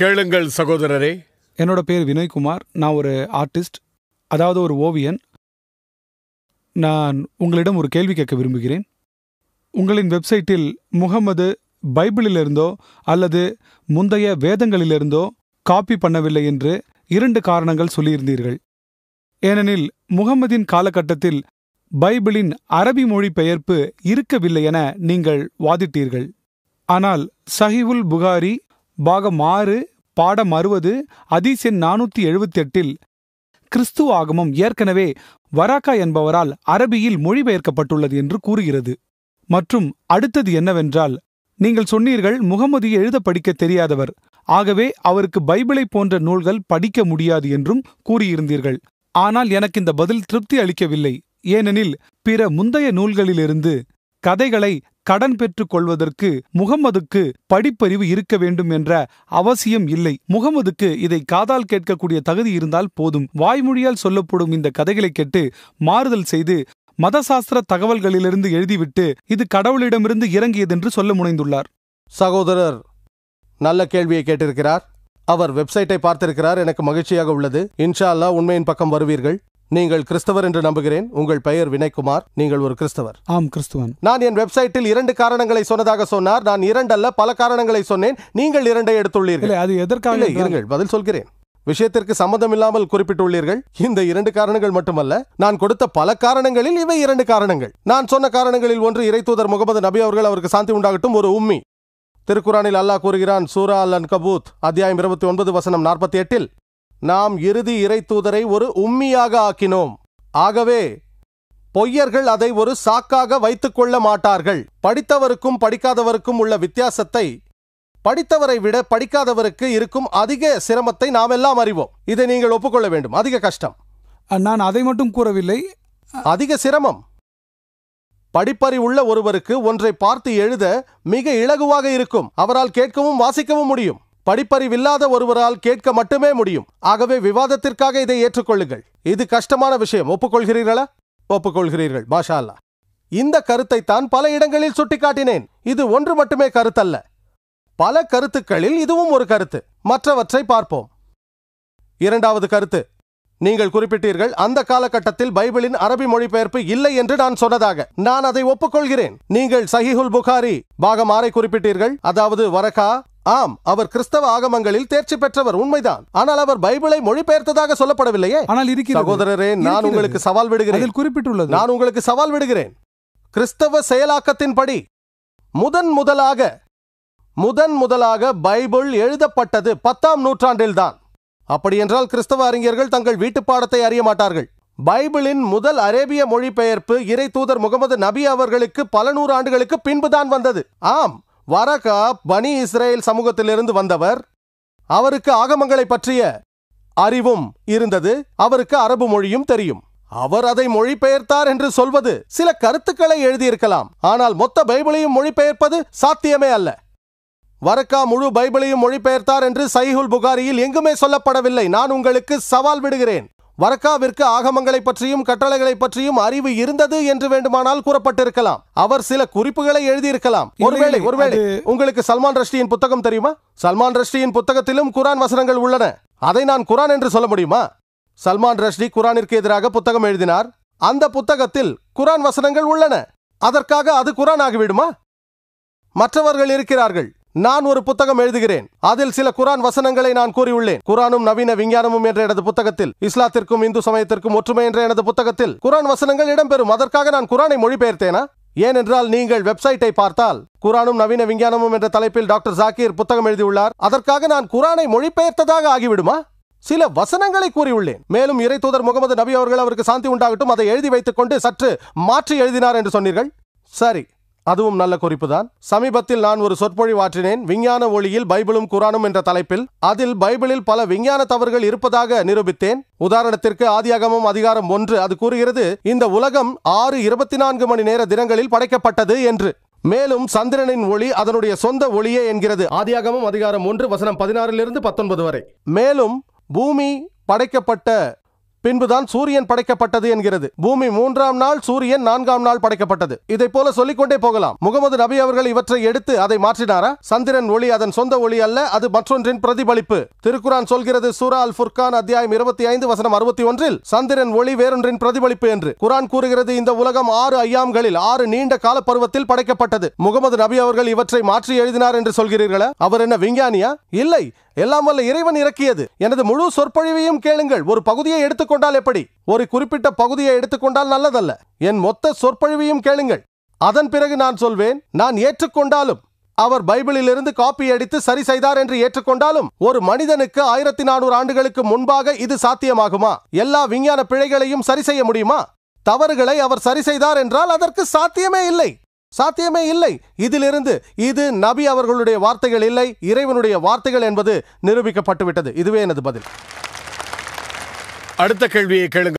கேளுங்கள் சகோதரரே. என்னோட பேர் வினய்குமார். நான் ஒரு ஆர்டிஸ்ட், அதாவது ஒரு ஓவியன். நான் உங்களிடம் ஒரு கேள்வி கேட்க விரும்புகிறேன். உங்களின் வெப்சைட்டில் முகமது பைபிளிலிருந்தோ அல்லது முந்தைய வேதங்களிலிருந்தோ காப்பி பண்ணவில்லை என்று 2 காரணங்கள் சொல்லியிருந்தீர்கள். ஏனெனில் முகமதின் காலகட்டத்தில் பைபிளின் அரபி மொழி பெயர்ப்பு இருக்கவில்லை என நீங்கள் வாதிட்டீர்கள். ஆனால் சஹீஹுல் புகாரி பாகம் 6 பாடம் 60 ஹதீஸ் எண் 478 கிறிஸ்துவ ஆகமம் ஏற்கனவே வராக்கா என்பவரால் அரபியில் மொழிபெயர்க்கப்பட்டுள்ளது என்று கூறுகிறது. மற்றும் அடுத்தது என்னவென்றால், நீங்கள் சொன்னீர்கள் முகமது எழுத படிக்க தெரியாதவர், ஆகவே அவருக்கு பைபிளை போன்ற நூல்கள் படிக்க முடியாது என்றும் கூறியிருந்தீர்கள். ஆனால் எனக்கு இந்த பதில் திருப்தி அளிக்கவில்லை. ஏனெனில் பிற முந்தைய நூல்களிலிருந்து கதைகளை கடன் பெற்றுக் கொள்வதற்கு முகம்மதுக்கு படிப்பறிவு இருக்க வேண்டும் என்ற அவசியம் இல்லை. முகம்மதுக்கு இதை காதால் கேட்கக்கூடிய தகுதி இருந்தால் போதும். வாய்மொழியால் சொல்லப்படும் இந்த கதைகளை கேட்டு மாறுதல் செய்து மதசாஸ்திர தகவல்களிலிருந்து எழுதிவிட்டு இது கடவுளிடமிருந்து இறங்கியதென்று சொல்ல முனைந்துள்ளார். சகோதரர் நல்ல கேள்வியை கேட்டிருக்கிறார். அவர் வெப்சைட்டை பார்த்திருக்கிறார். எனக்கு மகிழ்ச்சியாக உள்ளது. இன்ஷா அல்லாஹ் உண்மையின் பக்கம் வருவீர்கள். நீங்கள் கிறிஸ்தவர் என்று நம்புகிறேன். உங்கள் பெயர் வினய்குமார். நீங்கள் ஒரு கிறிஸ்தவர். ஆம், கிறிஸ்துவன். நான் என் வெப்சைட்டில் 2 காரணங்களை சொன்னதாக சொன்னார். நான் 2 அல்ல பல காரணங்களை சொன்னேன். நீங்கள் 2 எடுத்துள்ளீர்கள். அது எதற்காக? இருங்கள், பதில் சொல்கிறேன். விஷயத்திற்கு சம்மந்தமில்லாமல் குறிப்பிட்டுள்ளீர்கள். இந்த 2 காரணங்கள் மட்டுமல்ல, நான் கொடுத்த பல காரணங்களில் இவை 2 காரணங்கள். நான் சொன்ன காரணங்களில் ஒன்று, இறைத்தூதர் முகமது நபி அவர்கள், அவருக்கு சாந்தி உண்டாகட்டும், ஒரு உம்மி. திருக்குரானில் அல்லாஹ் கூறுகிறான், சூரா அல் அன்கபூத் அத்தியாயம் 29 வசனம் 48, நாம் இறுதி இறை தூதரை ஒரு உம்மியாக ஆக்கினோம். ஆகவே பொய்யர்கள் அதை ஒரு சாக்காக வைத்துக் கொள்ள மாட்டார்கள். படித்தவருக்கும் படிக்காதவருக்கும் உள்ள வித்தியாசத்தை, படித்தவரை விட படிக்காதவருக்கு இருக்கும் அதிக சிரமத்தை நாம் எல்லாம் அறிவோம். இதை நீங்கள் ஒப்புக்கொள்ள வேண்டும். அதிக கஷ்டம். நான் அதை மட்டும் கூறவில்லை. அதிக சிரமம். படிப்பறிவுள்ள ஒருவருக்கு ஒன்றை பார்த்து எழுத மிக இலகுவாக இருக்கும். அவரால் கேட்கவும் வாசிக்கவும் முடியும். படிப்பறிவில்லாத ஒருவரால் கேட்க மட்டுமே முடியும். ஆகவே விவாதத்திற்காக இதை ஏற்றுக்கொள்ளுங்கள். இது கஷ்டமான விஷயம். ஒப்புக்கொள்கிறீர்களா? ஒப்புக்கொள்கிறீர்கள். மாஷா அல்லாஹ். இந்த கருத்தை தான் பல இடங்களில் சுட்டிக்காட்டினேன். இது ஒன்று மட்டுமே கருத்தல்ல. பல கருத்துக்களில் இதுவும் ஒரு கருத்து. மற்றவற்றை பார்ப்போம். 2வது கருத்து, நீங்கள் குறிப்பிட்டீர்கள் அந்த காலகட்டத்தில் பைபிளின் அரபி மொழிபெயர்ப்பு இல்லை என்று நான் சொன்னதாக. நான் அதை ஒப்புக்கொள்கிறேன். நீங்கள் சஹீஹுல் புகாரி பாகம் 6 குறிப்பிட்டீர்கள், அதாவது வரகா. ஆம், அவர் கிறிஸ்தவ ஆகமங்களில் தேர்ச்சி பெற்றவர், உண்மைதான். ஆனால் அவர் பைபிளை மொழிபெயர்த்ததாக சொல்லப்படவில்லையே. ஆனால் இருக்கிறது. சகோதரரே, நான் உங்களுக்கு சவால் விடுகிறேன். குறிப்பிட்டுள்ளது. நான் உங்களுக்கு சவால் விடுகிறேன். கிறிஸ்தவ செயலாக்கத்தின்படி முதன் முதலாக பைபிள் எழுதப்பட்டது 10ஆம் நூற்றாண்டில்தான். அப்படியென்றால் கிறிஸ்தவ அறிஞர்கள் தங்கள் வீட்டு பாடத்தை அறிய மாட்டார்கள். பைபிளின் முதல் அரேபிய மொழிபெயர்ப்பு இறை தூதர் முகமது நபி அவர்களுக்கு பல 100 ஆண்டுகளுக்கு பின்புதான் வந்தது. ஆம், வரகா பனி இஸ்ரேல் சமூகத்திலிருந்து வந்தவர். அவருக்கு ஆகமங்களை பற்றிய அறிவும் இருந்தது. அவருக்கு அரபு மொழியும் தெரியும். அவர் அதை மொழிபெயர்த்தார் என்று சொல்வது சில கருத்துக்களை எழுதியிருக்கலாம். ஆனால் மொத்த பைபிளையும் மொழிபெயர்ப்பது சாத்தியமே அல்ல. வரக்கா முழு பைபிளையும் மொழிபெயர்த்தார் என்று சஹீஹுல் புகாரியில் எங்குமே சொல்லப்படவில்லை. நான் உங்களுக்கு சவால் விடுகிறேன். வரக்காவிற்கு ஆகமங்களை பற்றியும் கட்டளைகளை பற்றியும் அறிவு இருந்தது என்று வேண்டுமானால் கூறப்பட்டிருக்கலாம். அவர் சில குறிப்புகளை எழுதியிருக்கலாம். ஒருவேளை உங்களுக்கு சல்மான் ரஷ்டியின் புத்தகம் தெரியுமா? சல்மான் ரஷ்டியின் புத்தகத்திலும் குரான் வசனங்கள் உள்ளன. அதை நான் குரான் என்று சொல்ல முடியுமா? சல்மான் ரஷ்டி குரானிற்கு எதிராக புத்தகம் எழுதினார். அந்த புத்தகத்தில் குரான் வசனங்கள் உள்ளன. அதற்காக அது குரான் ஆகிவிடுமா? மற்றவர்கள் இருக்கிறார்கள். நான் ஒரு புத்தகம் எழுதுகிறேன். அதில் சில குரான் வசனங்களை நான் கூறியுள்ளேன். குரானும் நவீன விஞ்ஞானமும் என்ற எனது புத்தகத்தில், இஸ்லாத்திற்கும் இந்து சமயத்திற்கும் ஒற்றுமை என்ற எனது புத்தகத்தில் குரான் வசனங்கள் இடம்பெறும். அதற்காக நான் குரானை மொழிபெயர்த்தேனா? ஏனென்றால் நீங்கள் வெப்சைட்டை பார்த்தால் குரானும் நவீன விஞ்ஞானமும் என்ற தலைப்பில் டாக்டர் ஜாக்கீர் புத்தகம் எழுதியுள்ளார். அதற்காக நான் குரானை மொழிபெயர்த்ததாக ஆகிவிடுமா? சில வசனங்களை கூறியுள்ளேன். மேலும் இறை தூதர் முகமது நபி அவர்கள், அவருக்கு சாந்தி உண்டாகட்டும், அதை எழுதி வைத்துக் கொண்டு சற்று மாற்றி எழுதினார் என்று சொன்னீர்கள். சரி, அதுவும் நல்ல குறிப்புதான். சமீபத்தில் நான் ஒரு சொற்பொழிவாற்றினேன், விஞ்ஞான ஒளியில் பைபிளும் குரானும் என்ற தலைப்பில். அதில் பைபிளில் பல விஞ்ஞான தவறுகள் இருப்பதாக நிரூபித்தேன். உதாரணத்திற்கு ஆதியாகமம் அதிகாரம் 1 அது கூறுகிறது, இந்த உலகம் 6 மணி நேர தினங்களில் படைக்கப்பட்டது என்று. மேலும் சந்திரனின் ஒளி அதனுடைய சொந்த ஒளியே என்கிறது. ஆதியாகமம் அதிகாரம் 1 வசனம் 16 - 19 வரை. மேலும் பூமி படைக்கப்பட்ட பின்புதான் சூரியன் படைக்கப்பட்டது என்கிறது. பூமி 3ஆம் நாள், சூரியன் 4ஆம் நாள் படைக்கப்பட்டது. இதை போல சொல்லிக்கொண்டே போகலாம். முகமது நபி அவர்கள் இவற்றை எடுத்து அதை மாற்றினாரா? சந்திரன் ஒளி அதன் சொந்த ஒளி அல்ல, அது மற்றொன்றின் பிரதிபலிப்பு. திருக்குரான் சொல்கிறது, சூரா அல் ஃபுர்கான் அத்தியாயம் 25 வசனம் 61 சந்திரன் ஒளி வேறொன்றின் பிரதிபலிப்பு என்று. குரான் கூறுகிறது, இந்த உலகம் 6 ஐயாம்களில் 6 நீண்ட கால பருவத்தில் படைக்கப்பட்டது. முகமது நபி அவர்கள் இவற்றை மாற்றி எழுதினார் என்று சொல்கிறீர்களா? அவர் என்ன விஞ்ஞானியா? இல்லை, எல்லாம் வல்ல இறைவன் இறக்கியது. எனது முழு சொற்பொழிவையும் கேளுங்கள். ஒரு பகுதியை எடுத்துக்கொண்டால் எப்படி? ஒரு குறிப்பிட்ட பகுதியை எடுத்துக்கொண்டால் நல்லதல்ல. என் மொத்த சொற்பொழிவையும் கேளுங்கள். அதன் பிறகு நான் சொல்வேன். நான் ஏற்றுக்கொண்டாலும், அவர் பைபிளில் இருந்து காப்பி அடித்து சரி செய்தார் என்று ஏற்றுக்கொண்டாலும், ஒரு மனிதனுக்கு 1400 ஆண்டுகளுக்கு முன்பாக இது சாத்தியமாகுமா? எல்லா விஞ்ஞான பிழைகளையும் சரி செய்ய முடியுமா? தவறுகளை அவர் சரி செய்தார் என்றால் அதற்கு சாத்தியமே இல்லை. சாத்தியமே இல்லை. இதிலிருந்து இது நபி அவர்களுடைய வார்த்தைகள் இல்லை, இறைவனுடைய வார்த்தைகள் என்பது நிரூபிக்கப்பட்டு விட்டது. இதுவே எனது பதில். அடுத்த கேள்வியை கேளுங்க.